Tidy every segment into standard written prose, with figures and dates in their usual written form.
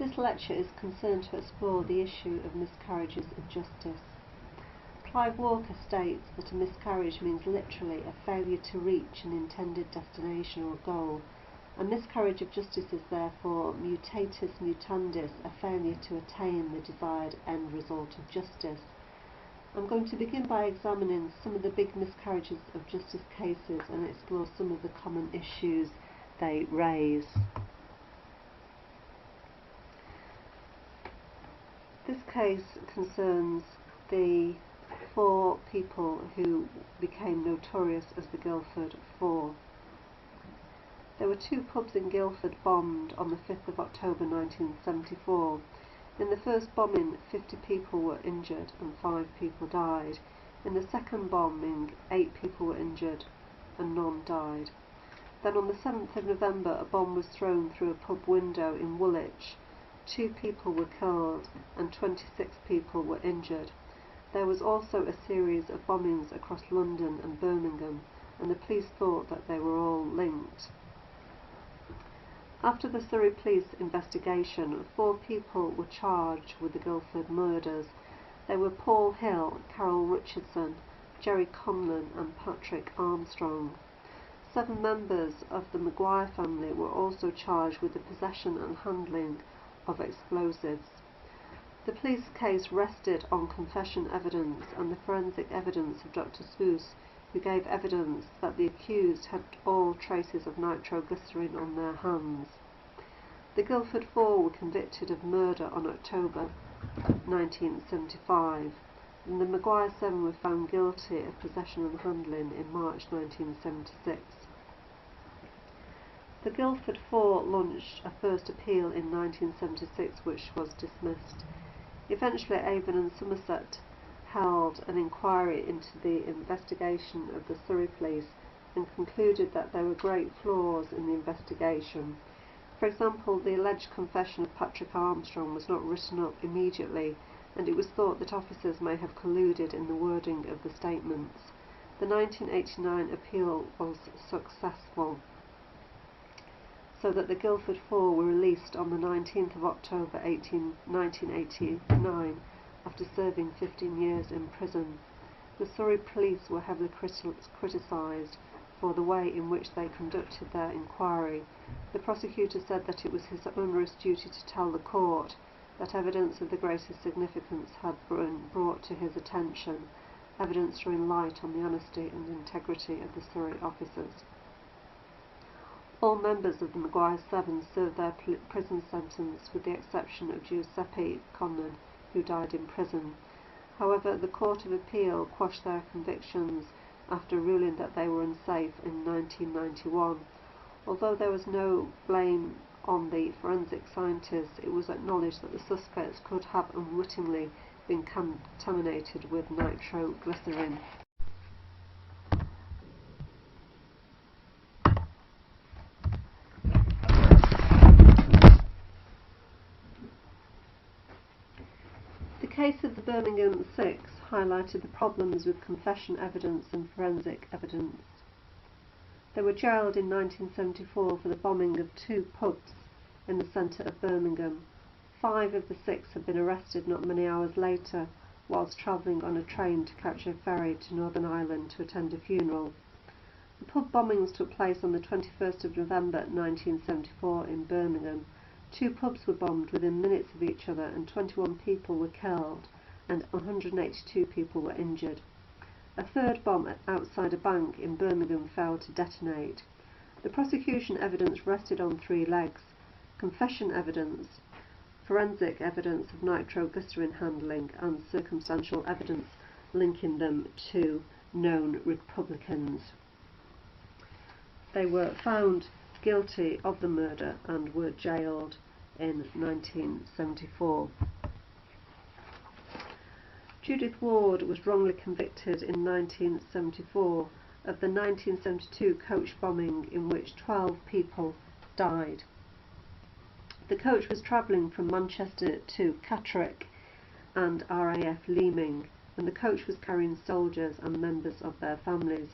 This lecture is concerned to explore the issue of miscarriages of justice. Clive Walker states that a miscarriage means literally a failure to reach an intended destination or goal. A miscarriage of justice is therefore mutatis mutandis, a failure to attain the desired end result of justice. I'm going to begin by examining some of the big miscarriages of justice cases and explore some of the common issues they raise. This case concerns the 4 people who became notorious as the Guildford Four. There were 2 pubs in Guildford bombed on the 5th of October 1974. In the first bombing, 50 people were injured and 5 people died. In the second bombing, 8 people were injured and none died. Then on the 7th of November, a bomb was thrown through a pub window in Woolwich. 2 people were killed and 26 people were injured. There was also a series of bombings across London and Birmingham, and the police thought that they were all linked. After the Surrey police investigation, 4 people were charged with the Guildford murders. They were Paul Hill, Carol Richardson, Jerry Conlon and Patrick Armstrong. 7 members of the Maguire family were also charged with the possession and handling of explosives. The police case rested on confession evidence and the forensic evidence of Dr. Spoose, who gave evidence that the accused had all traces of nitroglycerin on their hands. The Guildford Four were convicted of murder on October 1975, and the Maguire 7 were found guilty of possession and handling in March 1976. The Guildford Four launched a first appeal in 1976, which was dismissed. Eventually, Avon and Somerset held an inquiry into the investigation of the Surrey police and concluded that there were great flaws in the investigation. For example, the alleged confession of Patrick Armstrong was not written up immediately, and it was thought that officers may have colluded in the wording of the statements. The 1989 appeal was successful, so that the Guildford Four were released on the 19th of October 1989 after serving 15 years in prison. The Surrey police were heavily criticised for the way in which they conducted their inquiry. The prosecutor said that it was his onerous duty to tell the court that evidence of the greatest significance had been brought to his attention, evidence throwing light on the honesty and integrity of the Surrey officers. All members of the Maguire 7 served their prison sentence with the exception of Giuseppe Conlon, who died in prison. However, the Court of Appeal quashed their convictions after ruling that they were unsafe in 1991. Although there was no blame on the forensic scientists, it was acknowledged that the suspects could have unwittingly been contaminated with nitroglycerin. The case of the Birmingham 6 highlighted the problems with confession evidence and forensic evidence. They were jailed in 1974 for the bombing of 2 pubs in the centre of Birmingham. 5 of the 6 had been arrested not many hours later whilst travelling on a train to catch a ferry to Northern Ireland to attend a funeral. The pub bombings took place on the 21st of November 1974 in Birmingham. 2 pubs were bombed within minutes of each other and 21 people were killed and 182 people were injured. A third bomb outside a bank in Birmingham failed to detonate. The prosecution evidence rested on 3 legs: confession evidence, forensic evidence of nitroglycerin handling, and circumstantial evidence linking them to known Republicans. They were found guilty of the murder and were jailed in 1974. Judith Ward was wrongly convicted in 1974 of the 1972 coach bombing in which 12 people died. The coach was travelling from Manchester to Catterick and RAF Leeming, and the coach was carrying soldiers and members of their families.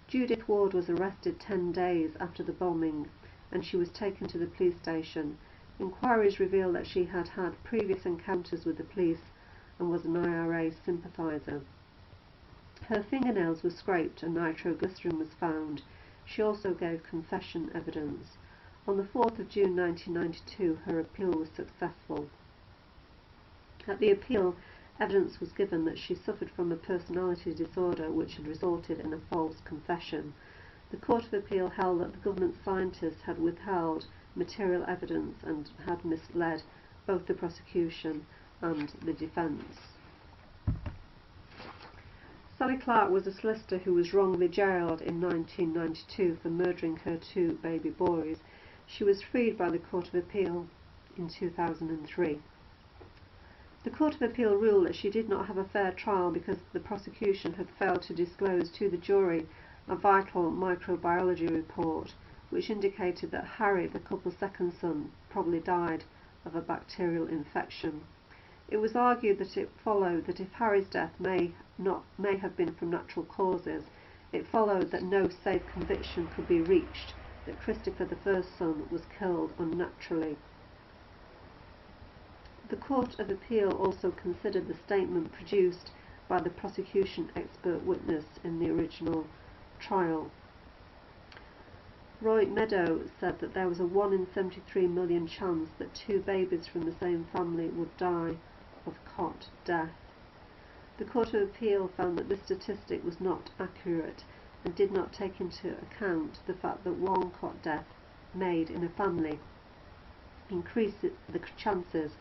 Judith Ward was arrested 10 days after the bombing, and she was taken to the police station. Inquiries revealed that she had had previous encounters with the police and was an IRA sympathiser. Her fingernails were scraped and nitroglycerin was found. She also gave confession evidence. On the 4th of June 1992, her appeal was successful. At the appeal, evidence was given that she suffered from a personality disorder which had resulted in a false confession. The Court of Appeal held that the government scientists had withheld material evidence and had misled both the prosecution and the defence. Sally Clark was a solicitor who was wrongly jailed in 1992 for murdering her 2 baby boys. She was freed by the Court of Appeal in 2003. The Court of Appeal ruled that she did not have a fair trial because the prosecution had failed to disclose to the jury a vital microbiology report which indicated that Harry, the couple's second son, probably died of a bacterial infection. It was argued that it followed that if Harry's death may have been from natural causes, it followed that no safe conviction could be reached that Christopher, the first son, was killed unnaturally. The Court of Appeal also considered the statement produced by the prosecution expert witness in the original trial. Roy Meadow said that there was a 1 in 73 million chance that 2 babies from the same family would die of cot death. The Court of Appeal found that this statistic was not accurate and did not take into account the fact that 1 cot death made in a family increases the chances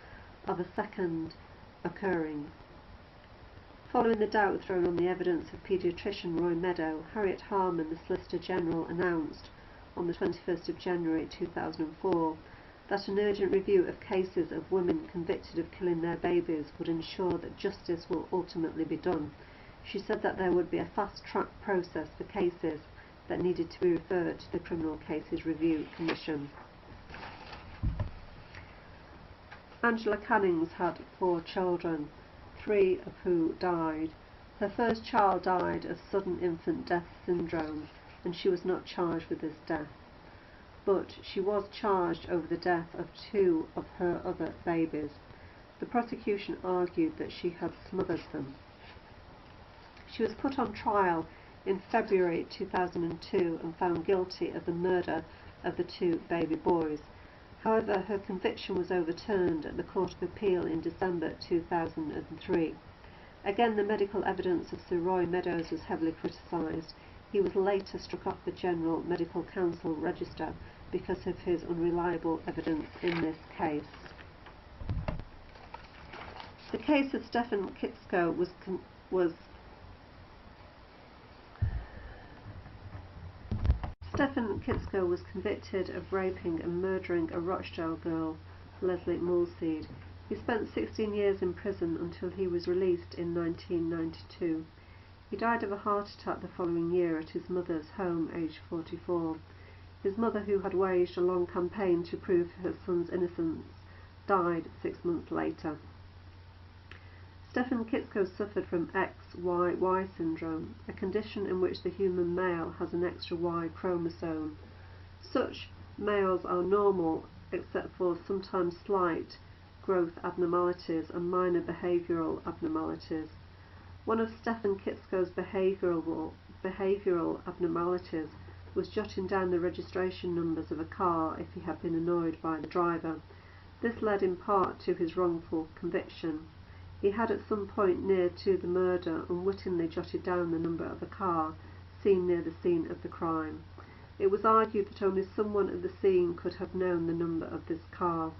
of a second occurring. Following the doubt thrown on the evidence of paediatrician Roy Meadow, Harriet Harman, the Solicitor General, announced on the 21st of January 2004 that an urgent review of cases of women convicted of killing their babies would ensure that justice will ultimately be done. She said that there would be a fast-track process for cases that needed to be referred to the Criminal Cases Review Commission. Angela Cannings had 4 children, 3 of who died. Her first child died of sudden infant death syndrome, and she was not charged with this death. But she was charged over the death of 2 of her other babies. The prosecution argued that she had smothered them. She was put on trial in February 2002 and found guilty of the murder of the 2 baby boys. However, her conviction was overturned at the Court of Appeal in December 2003. Again, the medical evidence of Sir Roy Meadows was heavily criticised. He was later struck off the General Medical Council register because of his unreliable evidence in this case. The case of Stephen Kitsko was convicted of raping and murdering a Rochdale girl, Leslie Mulseed. He spent 16 years in prison until he was released in 1992. He died of a heart attack the following year at his mother's home, aged 44. His mother, who had waged a long campaign to prove her son's innocence, died 6 months later. Stephen Kitsko suffered from XYY syndrome, a condition in which the human male has an extra Y chromosome. Such males are normal except for sometimes slight growth abnormalities and minor behavioural abnormalities. One of Stephen Kitsko's behavioural abnormalities was jotting down the registration numbers of a car if he had been annoyed by the driver. This led in part to his wrongful conviction. He had at some point near to the murder unwittingly jotted down the number of a car seen near the scene of the crime. It was argued that only someone at the scene could have known the number of this car.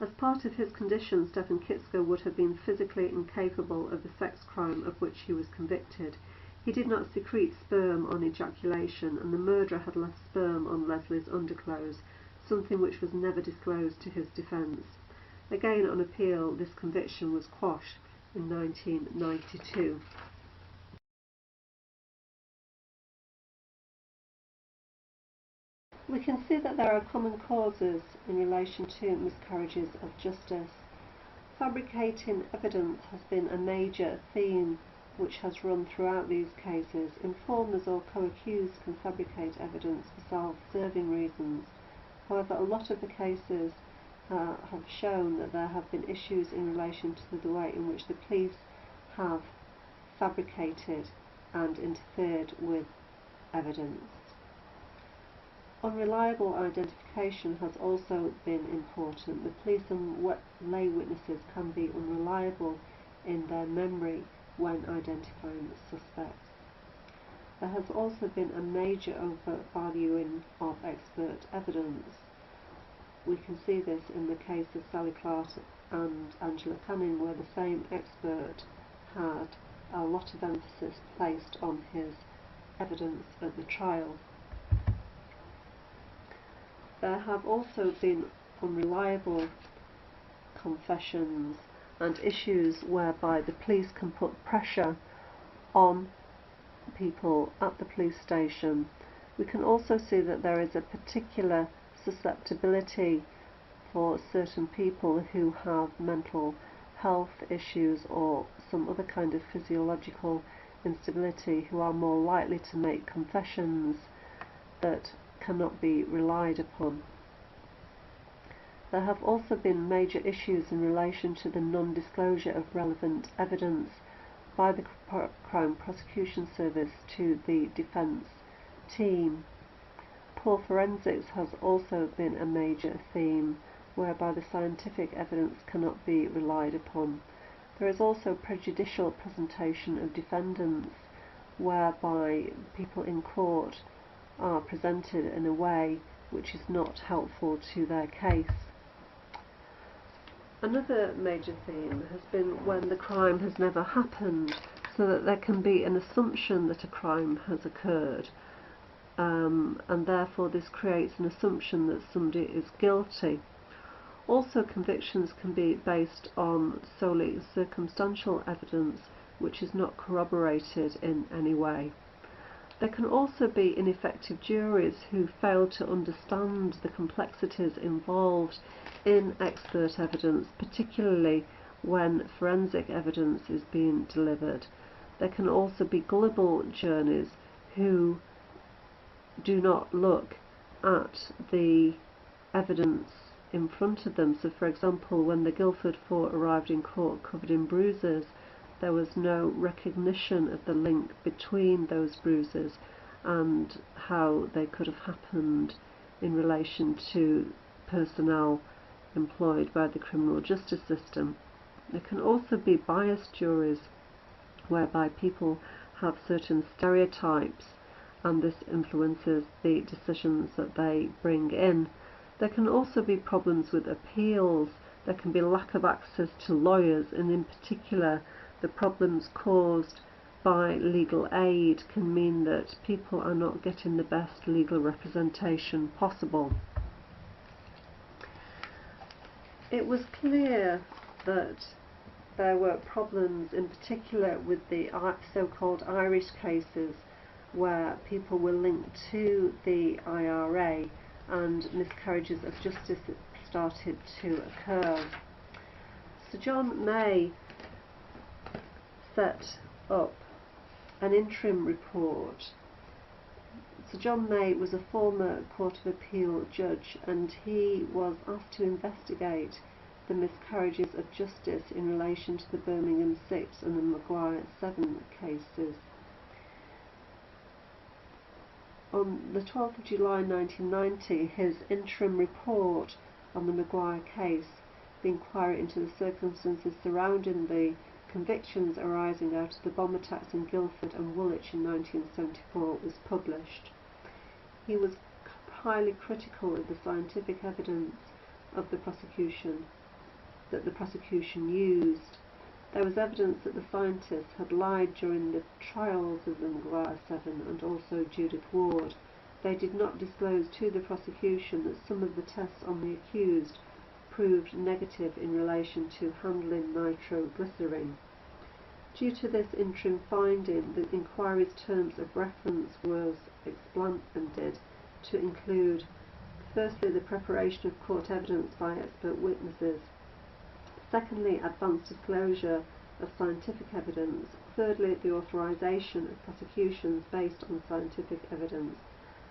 As part of his condition, Stephen Kitsko would have been physically incapable of the sex crime of which he was convicted. He did not secrete sperm on ejaculation, and the murderer had left sperm on Leslie's underclothes, something which was never disclosed to his defence. Again on appeal, this conviction was quashed in 1992. We can see that there are common causes in relation to miscarriages of justice. Fabricating evidence has been a major theme which has run throughout these cases. Informers or co-accused can fabricate evidence for self-serving reasons. However, a lot of the cases have shown that there have been issues in relation to the way in which the police have fabricated and interfered with evidence. Unreliable identification has also been important. The police and lay witnesses can be unreliable in their memory when identifying suspects. There has also been a major overvaluing of expert evidence. We can see this in the case of Sally Clark and Angela Canning, where the same expert had a lot of emphasis placed on his evidence at the trial. There have also been unreliable confessions and issues whereby the police can put pressure on people at the police station. We can also see that there is a particular susceptibility for certain people who have mental health issues or some other kind of physiological instability, who are more likely to make confessions that cannot be relied upon. There have also been major issues in relation to the non-disclosure of relevant evidence by the Crime Prosecution Service to the defence team. Poor forensics has also been a major theme, whereby the scientific evidence cannot be relied upon. There is also prejudicial presentation of defendants, whereby people in court are presented in a way which is not helpful to their case. Another major theme has been when the crime has never happened, so that there can be an assumption that a crime has occurred, and therefore this creates an assumption that somebody is guilty. Also, convictions can be based on solely circumstantial evidence which is not corroborated in any way. There can also be ineffective juries who fail to understand the complexities involved in expert evidence, particularly when forensic evidence is being delivered. There can also be gullible jurors who do not look at the evidence in front of them. So, for example, when the Guildford Four arrived in court covered in bruises, there was no recognition of the link between those bruises and how they could have happened in relation to personnel employed by the criminal justice system. There can also be biased juries whereby people have certain stereotypes and this influences the decisions that they bring in. There can also be problems with appeals. There can be lack of access to lawyers, and in particular the problems caused by legal aid can mean that people are not getting the best legal representation possible. It was clear that there were problems in particular with the so-called Irish cases, where people were linked to the IRA and miscarriages of justice started to occur. Sir John May set up an interim report. Sir John May was a former Court of Appeal judge, and he was asked to investigate the miscarriages of justice in relation to the Birmingham 6 and the Maguire 7 cases. On the 12th of July 1990, his interim report on the Maguire case, the inquiry into the circumstances surrounding the convictions arising out of the bomb attacks in Guildford and Woolwich in 1974, was published. He was highly critical of the scientific evidence of the prosecution that the prosecution used. There was evidence that the scientists had lied during the trials of the Maguire 7 and also Judith Ward. They did not disclose to the prosecution that some of the tests on the accused proved negative in relation to handling nitroglycerin. Due to this interim finding, the inquiry's terms of reference was expanded to include, firstly, the preparation of court evidence by expert witnesses, secondly, advanced disclosure of scientific evidence, thirdly, the authorisation of prosecutions based on scientific evidence,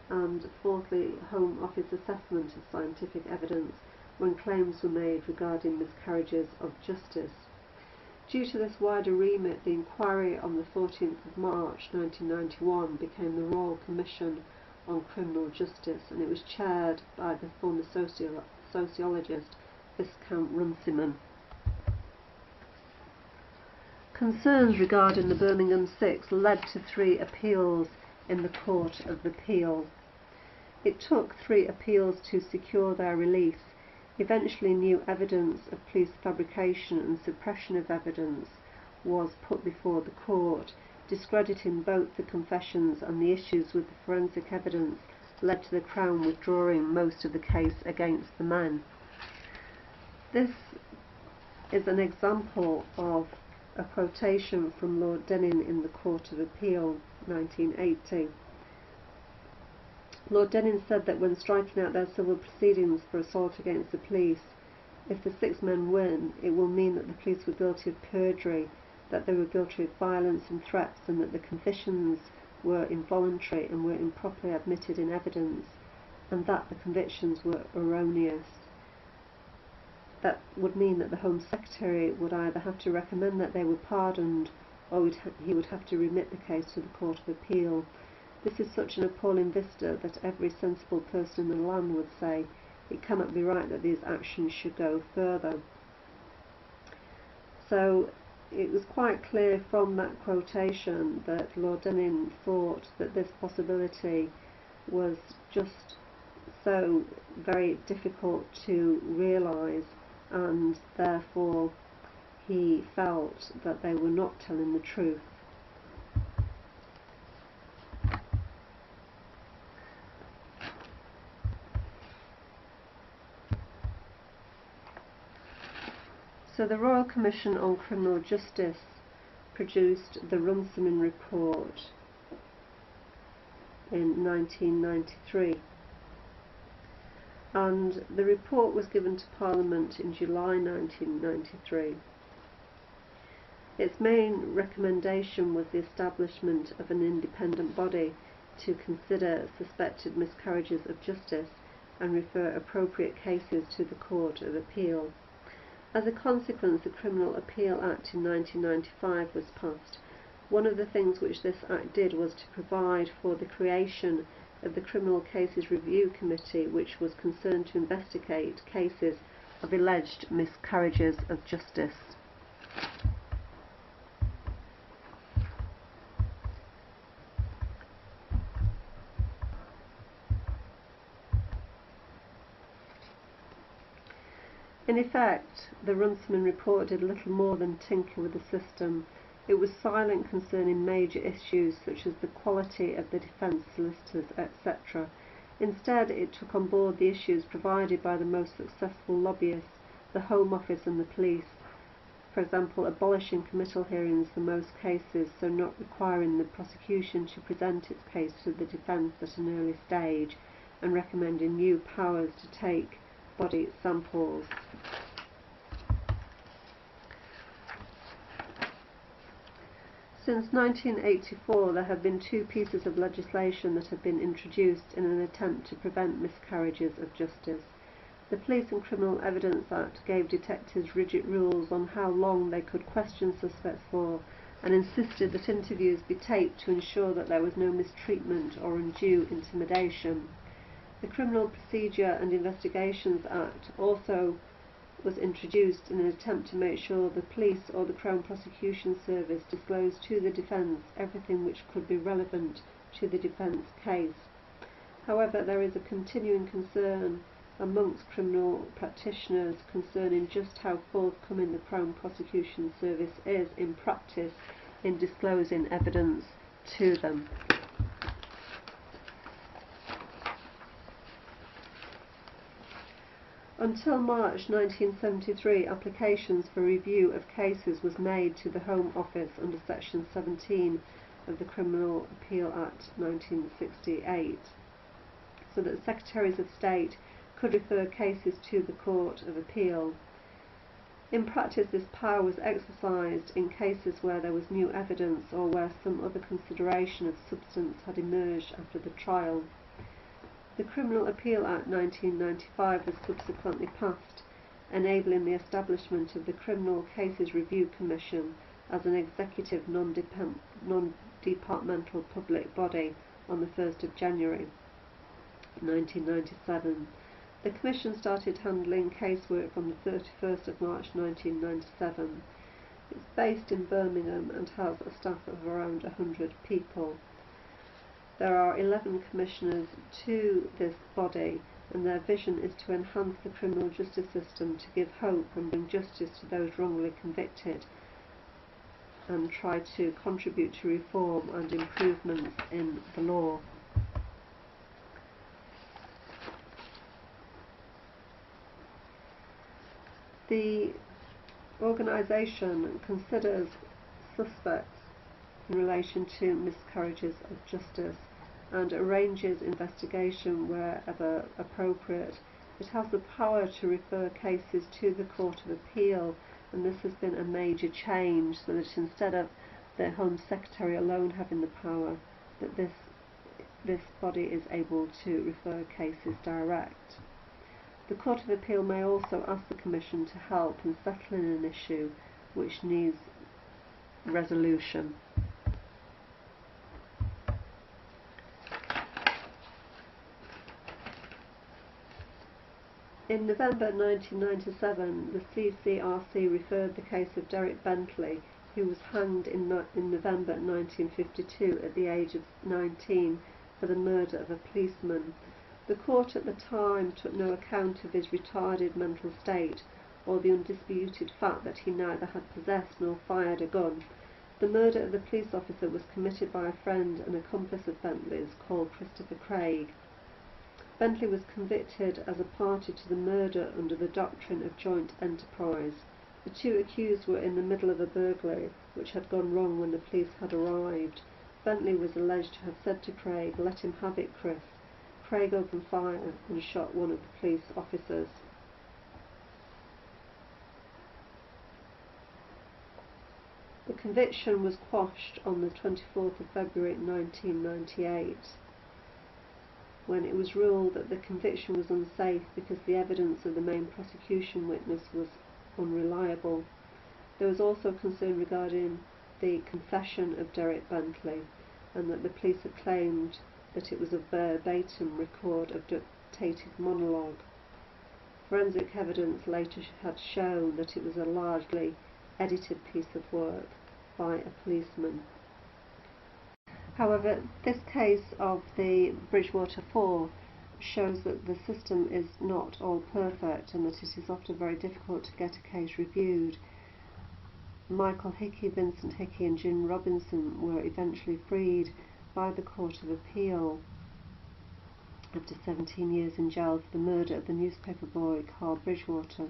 and fourthly, Home Office assessment of scientific evidence when claims were made regarding miscarriages of justice. Due to this wider remit, the inquiry on the 14th of March 1991 became the Royal Commission on Criminal Justice, and it was chaired by the former sociologist Viscount Runciman. Concerns regarding the Birmingham Six led to 3 appeals in the Court of Appeal. It took 3 appeals to secure their release. Eventually, new evidence of police fabrication and suppression of evidence was put before the court, discrediting both the confessions, and the issues with the forensic evidence led to the Crown withdrawing most of the case against the men. This is an example of a quotation from Lord Denning in the Court of Appeal, 1980. Lord Denning said that when striking out their civil proceedings for assault against the police, if the 6 men win, it will mean that the police were guilty of perjury, that they were guilty of violence and threats, and that the confessions were involuntary and were improperly admitted in evidence, and that the convictions were erroneous. That would mean that the Home Secretary would either have to recommend that they were pardoned, or he would have to remit the case to the Court of Appeal. This is such an appalling vista that every sensible person in the land would say it cannot be right that these actions should go further. So it was quite clear from that quotation that Lord Denning thought that this possibility was just so very difficult to realise, and therefore he felt that they were not telling the truth. So the Royal Commission on Criminal Justice produced the Runciman Report in 1993, and the report was given to Parliament in July 1993. Its main recommendation was the establishment of an independent body to consider suspected miscarriages of justice and refer appropriate cases to the Court of Appeal. As a consequence, the Criminal Appeal Act in 1995 was passed. One of the things which this Act did was to provide for the creation of the Criminal Cases Review Committee, which was concerned to investigate cases of alleged miscarriages of justice. In effect, the Runciman Report did little more than tinker with the system. It was silent concerning major issues such as the quality of the defence solicitors, etc. Instead, it took on board the issues provided by the most successful lobbyists, the Home Office and the police. For example, abolishing committal hearings for most cases, so not requiring the prosecution to present its case to the defence at an early stage, and recommending new powers to take body samples. Since 1984, there have been 2 pieces of legislation that have been introduced in an attempt to prevent miscarriages of justice. The Police and Criminal Evidence Act gave detectives rigid rules on how long they could question suspects for, and insisted that interviews be taped to ensure that there was no mistreatment or undue intimidation. The Criminal Procedure and Investigations Act also was introduced in an attempt to make sure the police or the Crown Prosecution Service disclosed to the defence everything which could be relevant to the defence case. However, there is a continuing concern amongst criminal practitioners concerning just how forthcoming the Crown Prosecution Service is in practice in disclosing evidence to them. Until March 1973, applications for review of cases was made to the Home Office under Section 17 of the Criminal Appeal Act 1968, so that Secretaries of State could refer cases to the Court of Appeal. In practice, this power was exercised in cases where there was new evidence or where some other consideration of substance had emerged after the trial. The Criminal Appeal Act 1995 was subsequently passed, enabling the establishment of the Criminal Cases Review Commission as an executive non-departmental public body on the 1st of January 1997. The Commission started handling casework on the 31st of March 1997. It's based in Birmingham and has a staff of around 100 people. There are 11 commissioners to this body, and their vision is to enhance the criminal justice system, to give hope and bring justice to those wrongly convicted, and try to contribute to reform and improvements in the law. The organisation considers suspects in relation to miscarriages of justice and arranges investigation wherever appropriate. It has the power to refer cases to the Court of Appeal, and this has been a major change, so that instead of the Home Secretary alone having the power, that this body is able to refer cases direct. The Court of Appeal may also ask the Commission to help in settling an issue which needs resolution. In November 1997, the CCRC referred the case of Derek Bentley, who was hanged in November 1952 at the age of 19 for the murder of a policeman. The court at the time took no account of his retarded mental state or the undisputed fact that he neither had possessed nor fired a gun. The murder of the police officer was committed by a friend and accomplice of Bentley's called Christopher Craig. Bentley was convicted as a party to the murder under the doctrine of joint enterprise. The two accused were in the middle of a burglary which had gone wrong when the police had arrived. Bentley was alleged to have said to Craig, "Let him have it, Chris." Craig opened fire and shot one of the police officers. The conviction was quashed on the 24th of February 1998, when it was ruled that the conviction was unsafe because the evidence of the main prosecution witness was unreliable. There was also concern regarding the confession of Derek Bentley, and that the police had claimed that it was a verbatim record of dictated monologue. Forensic evidence later had shown that it was a largely edited piece of work by a policeman. However, this case of the Bridgewater 4 shows that the system is not all perfect and that it is often very difficult to get a case reviewed. Michael Hickey, Vincent Hickey and Jim Robinson were eventually freed by the Court of Appeal after 17 years in jail for the murder of the newspaper boy Carl Bridgewater.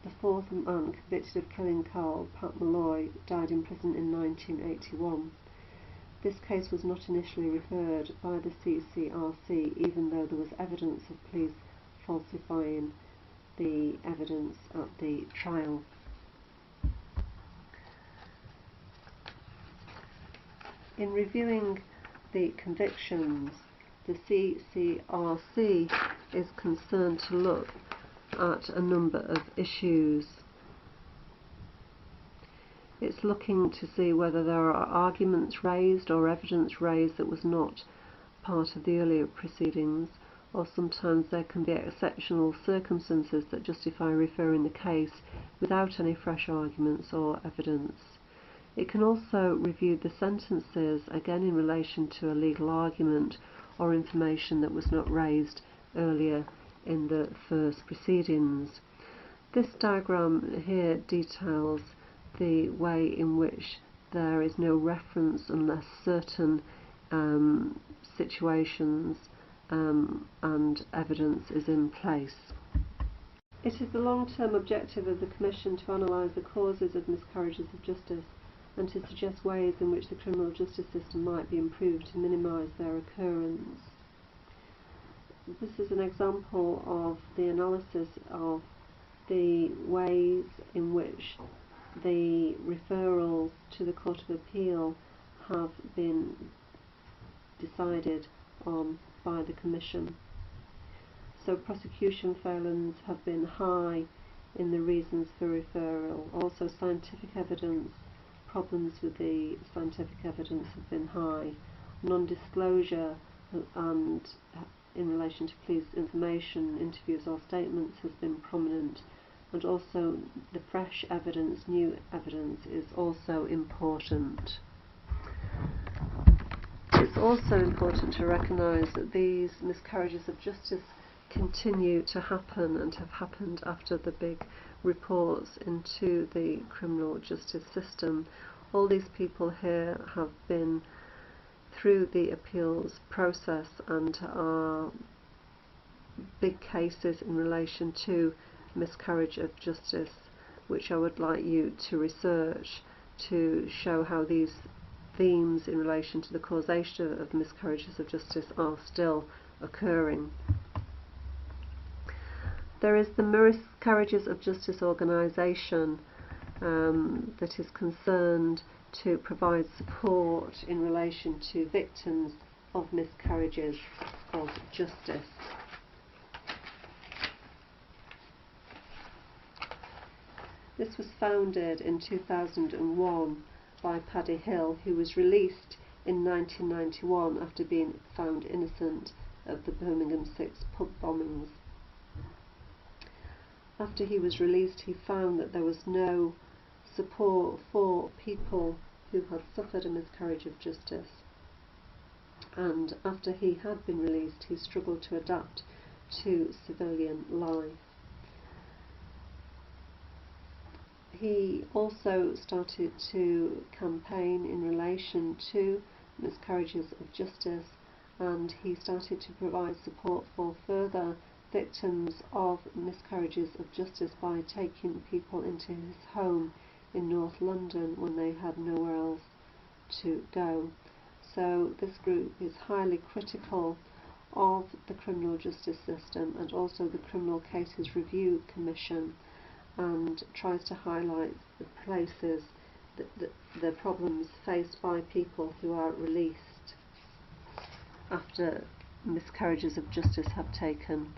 The fourth man convicted of killing Carl, Pat Malloy, died in prison in 1981. This case was not initially referred by the CCRC, even though there was evidence of police falsifying the evidence at the trial. In reviewing the convictions, the CCRC is concerned to look at a number of issues. It's looking to see whether there are arguments raised or evidence raised that was not part of the earlier proceedings, or sometimes there can be exceptional circumstances that justify referring the case without any fresh arguments or evidence. It can also review the sentences, again in relation to a legal argument or information that was not raised earlier in the first proceedings. This diagram here details the way in which there is no reference unless certain situations and evidence is in place. It is the long-term objective of the Commission to analyse the causes of miscarriages of justice and to suggest ways in which the criminal justice system might be improved to minimise their occurrence. This is an example of the analysis of the ways in which the referrals to the Court of Appeal have been decided on by the Commission. so prosecution failings have been high in the reasons for referral. Also, scientific evidence, problems with the scientific evidence have been high. Non-disclosure and in relation to police information, interviews or statements has been prominent, and also the fresh evidence, new evidence is also important. It's also important to recognise that these miscarriages of justice continue to happen and have happened after the big reports into the criminal justice system. All these people here have been through the appeals process and are big cases in relation to miscarriage of justice, which I would like you to research to show how these themes in relation to the causation of miscarriages of justice are still occurring. There is the Miscarriages of Justice organisation that is concerned to provide support in relation to victims of miscarriages of justice. This was founded in 2001 by Paddy Hill, who was released in 1991 after being found innocent of the Birmingham 6 pub bombings. After he was released, he found that there was no support for people who had suffered a miscarriage of justice, and after he had been released, he struggled to adapt to civilian life. He also started to campaign in relation to miscarriages of justice, and he started to provide support for further victims of miscarriages of justice by taking people into his home in North London when they had nowhere else to go. So this group is highly critical of the criminal justice system and also the Criminal Cases Review Commission, and tries to highlight the places, the problems faced by people who are released after miscarriages of justice have taken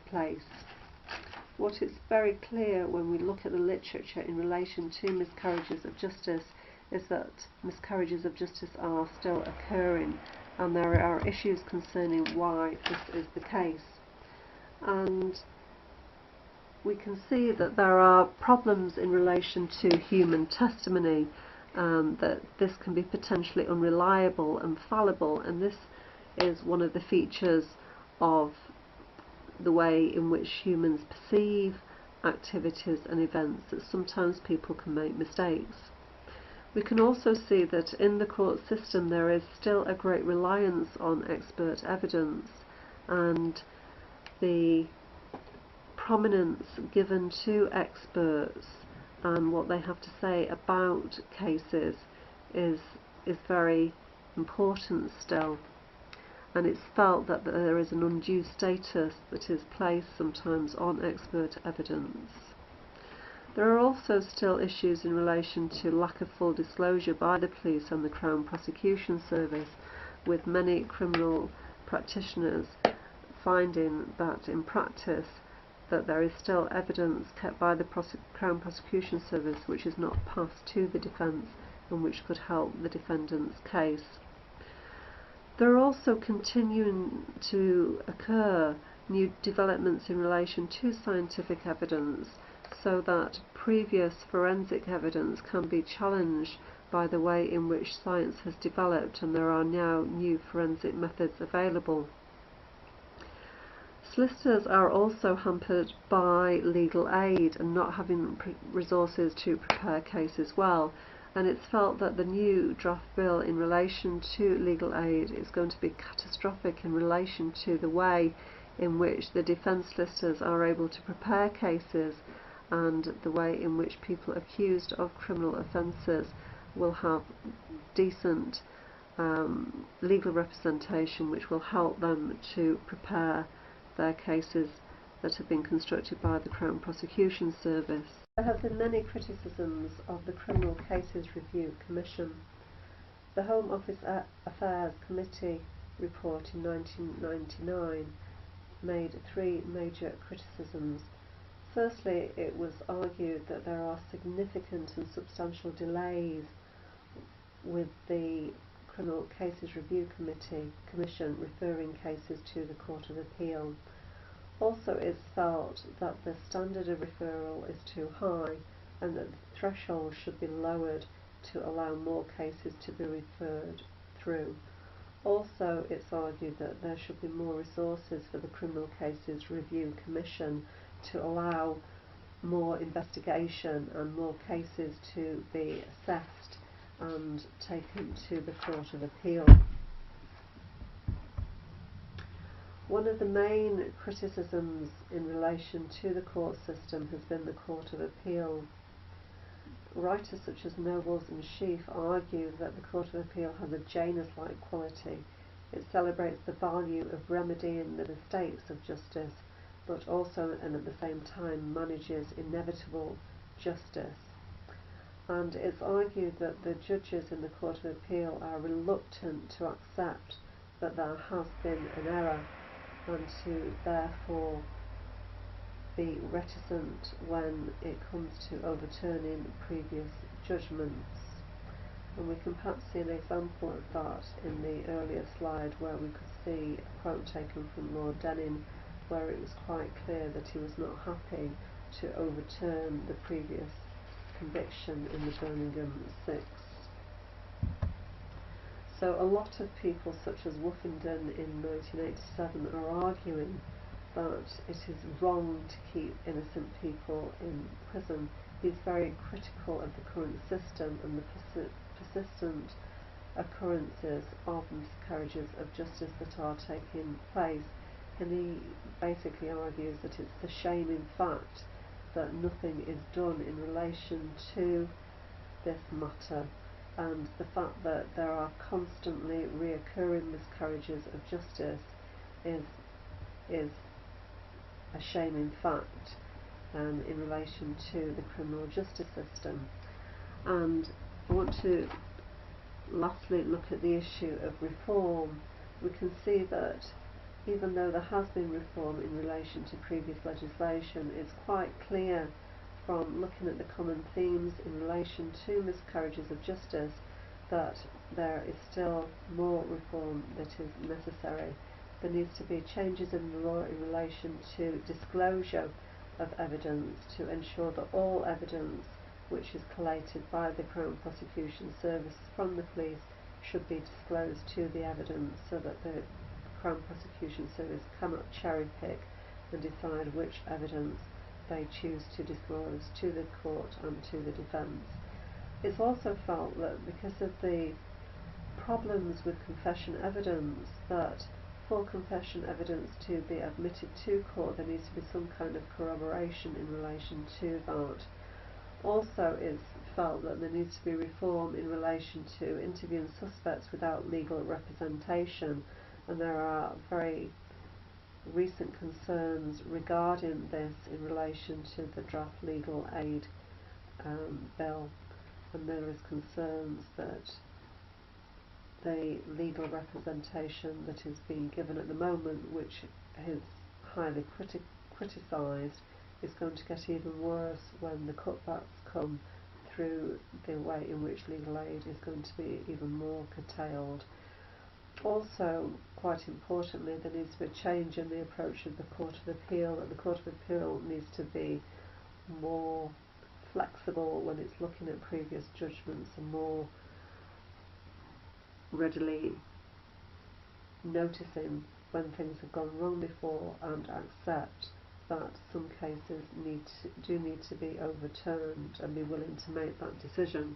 place. What is very clear when we look at the literature in relation to miscarriages of justice is that miscarriages of justice are still occurring, and there are issues concerning why this is the case. And we can see that there are problems in relation to human testimony, that this can be potentially unreliable and fallible, and this is one of the features of the way in which humans perceive activities and events, that sometimes people can make mistakes. We can also see that in the court system there is still a great reliance on expert evidence, and the prominence given to experts and what they have to say about cases is very important still, and it's felt that there is an undue status that is placed sometimes on expert evidence. There are also still issues in relation to lack of full disclosure by the police and the Crown Prosecution Service, with many criminal practitioners finding that in practice that there is still evidence kept by the Crown Prosecution Service which is not passed to the defence and which could help the defendant's case. There are also continuing to occur new developments in relation to scientific evidence, so that previous forensic evidence can be challenged by the way in which science has developed, and there are now new forensic methods available. Solicitors are also hampered by legal aid and not having resources to prepare cases well, and it's felt that the new draft bill in relation to legal aid is going to be catastrophic in relation to the way in which the defence solicitors are able to prepare cases, and the way in which people accused of criminal offences will have decent legal representation which will help them to prepare their cases that have been constructed by the Crown Prosecution Service. There have been many criticisms of the Criminal Cases Review Commission. The Home Office Affairs Committee report in 1999 made three major criticisms. Firstly, it was argued that there are significant and substantial delays with the Criminal Cases Review Commission referring cases to the Court of Appeal. Also, it's felt that the standard of referral is too high and that the threshold should be lowered to allow more cases to be referred through. Also, it's argued that there should be more resources for the Criminal Cases Review Commission to allow more investigation and more cases to be assessed and taken to the Court of Appeal. One of the main criticisms in relation to the court system has been the Court of Appeal. Writers such as Nobles and Sheaf argue that the Court of Appeal has a Janus-like quality. It celebrates the value of remedying the mistakes of justice, but also and at the same time manages inevitable justice. And it's argued that the judges in the Court of Appeal are reluctant to accept that there has been an error and to therefore be reticent when it comes to overturning previous judgments. And we can perhaps see an example of that in the earlier slide, where we could see a quote taken from Lord Denning, where it was quite clear that he was not happy to overturn the previous conviction in the Birmingham 6. So a lot of people such as Woofenden in 1987 are arguing that it is wrong to keep innocent people in prison. He's very critical of the current system and the persistent occurrences of miscarriages of justice that are taking place, and he basically argues that it's a shame in fact that nothing is done in relation to this matter, and the fact that there are constantly reoccurring miscarriages of justice is a shame in fact in relation to the criminal justice system. And I want to lastly look at the issue of reform. We can see that even though there has been reform in relation to previous legislation, it's quite clear from looking at the common themes in relation to miscarriages of justice that there is still more reform that is necessary. There needs to be changes in the law in relation to disclosure of evidence to ensure that all evidence which is collated by the Crown Prosecution Service from the police should be disclosed to the evidence, so that the Crown Prosecution Service cannot cherry pick and decide which evidence they choose to disclose to the court and to the defence. It's also felt that because of the problems with confession evidence, that for confession evidence to be admitted to court there needs to be some kind of corroboration in relation to that. Also, it's felt that there needs to be reform in relation to interviewing suspects without legal representation, and there are very recent concerns regarding this in relation to the draft legal aid bill, and there is concerns that the legal representation that is being given at the moment, which is highly criticised, is going to get even worse when the cutbacks come through the way in which legal aid is going to be even more curtailed. Also, quite importantly, there needs to be a change in the approach of the Court of Appeal, and the Court of Appeal needs to be more flexible when it's looking at previous judgments and more readily noticing when things have gone wrong before, and accept that some cases do need to be overturned and be willing to make that decision.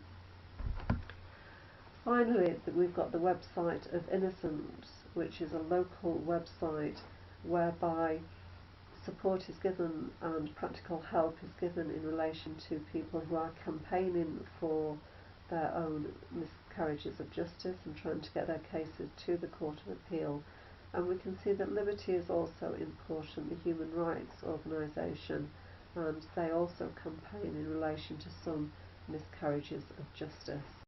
Finally, we've got the website of Innocence, which is a local website whereby support is given and practical help is given in relation to people who are campaigning for their own miscarriages of justice and trying to get their cases to the Court of Appeal. And we can see that Liberty is also important, the human rights organisation, and they also campaign in relation to some miscarriages of justice.